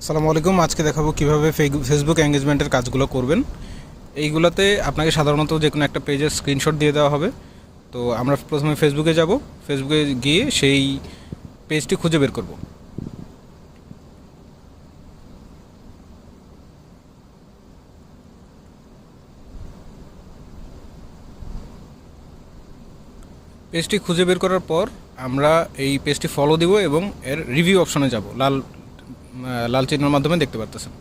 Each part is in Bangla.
আসসালামু আলাইকুম। আজকে দেখাবো কিভাবে ফেসবুক এঙ্গেজমেন্টের কাজগুলো করবেন। এইগুলাতে আপনাকে সাধারণত যে কোনো একটা পেজের স্ক্রিনশট দিয়ে দেওয়া হবে। তো আমরা প্রথমে ফেসবুকে যাব। ফেসবুকে গিয়ে সেই পেজটি খুঁজে বের করব। পেজটি খুঁজে বের করার পর আমরা এই পেজটি ফলো দিব এবং এর রিভিউ অপশনে যাব। লাল লাল চিহ্নের মাধ্যমে দেখতে পারতেছেন।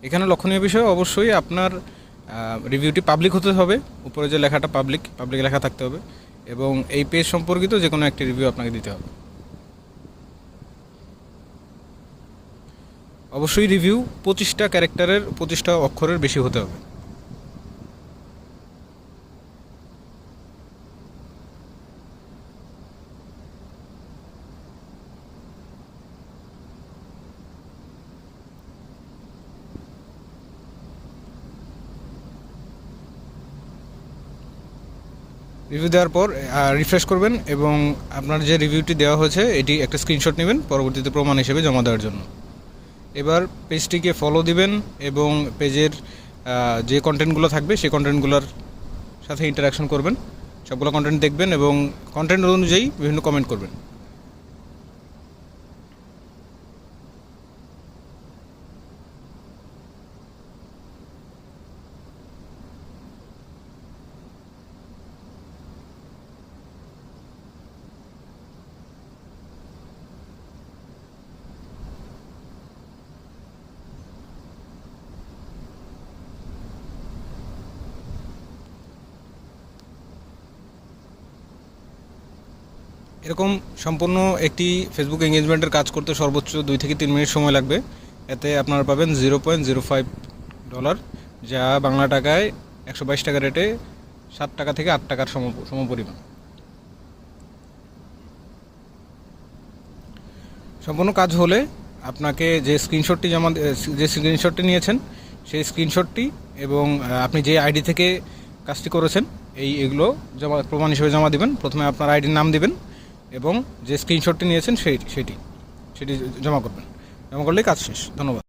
এখানে লক্ষণীয় বিষয় অবশ্যই আপনার রিভিউটি পাবলিক হতে হবে। উপরে যে লেখাটা পাবলিক লেখা থাকতে হবে এবং এই পেজ সম্পর্কিত যে কোনো একটি রিভিউ আপনাকে দিতে হবে। অবশ্যই রিভিউ 25টা ক্যারেক্টারের 25টা অক্ষরের বেশি হতে হবে। রিভিউ দেওয়ার পর রিফ্রেশ করবেন এবং আপনার যে রিভিউটি দেওয়া হয়েছে এটি একটা স্ক্রিনশট নেবেন পরবর্তীতে প্রমাণ হিসেবে জমা দেওয়ার জন্য। এবার পেজটিকে ফলো দিবেন এবং পেজের যে কন্টেন্টগুলো থাকবে সেই কন্টেন্টগুলোর সাথে ইন্টারাকশন করবেন। সবগুলো কন্টেন্ট দেখবেন এবং কন্টেন্ট অনুযায়ী বিভিন্ন কমেন্ট করবেন। এরকম সম্পূর্ণ একটি ফেসবুক এঙ্গেজমেন্টের কাজ করতে সর্বোচ্চ 2 থেকে 3 মিনিট সময় লাগবে। এতে আপনারা পাবেন $0.05, যা বাংলা টাকায় 122 টাকা রেটে 7 টাকা থেকে 8 টাকার সমপরিমাণ। সম্পূর্ণ কাজ হলে আপনাকে যে স্ক্রিনশটটি নিয়েছেন সেই স্ক্রিনশটটি এবং আপনি যে আইডি থেকে কাজটি করেছেন এগুলো প্রমাণ হিসেবে জমা দিবেন। প্রথমে আপনার আইডির নাম দিবেন এবং যে স্ক্রিনশটটি নিয়েছেন সেটি জমা করবেন। জমা করলেই কাজ শেষ। ধন্যবাদ।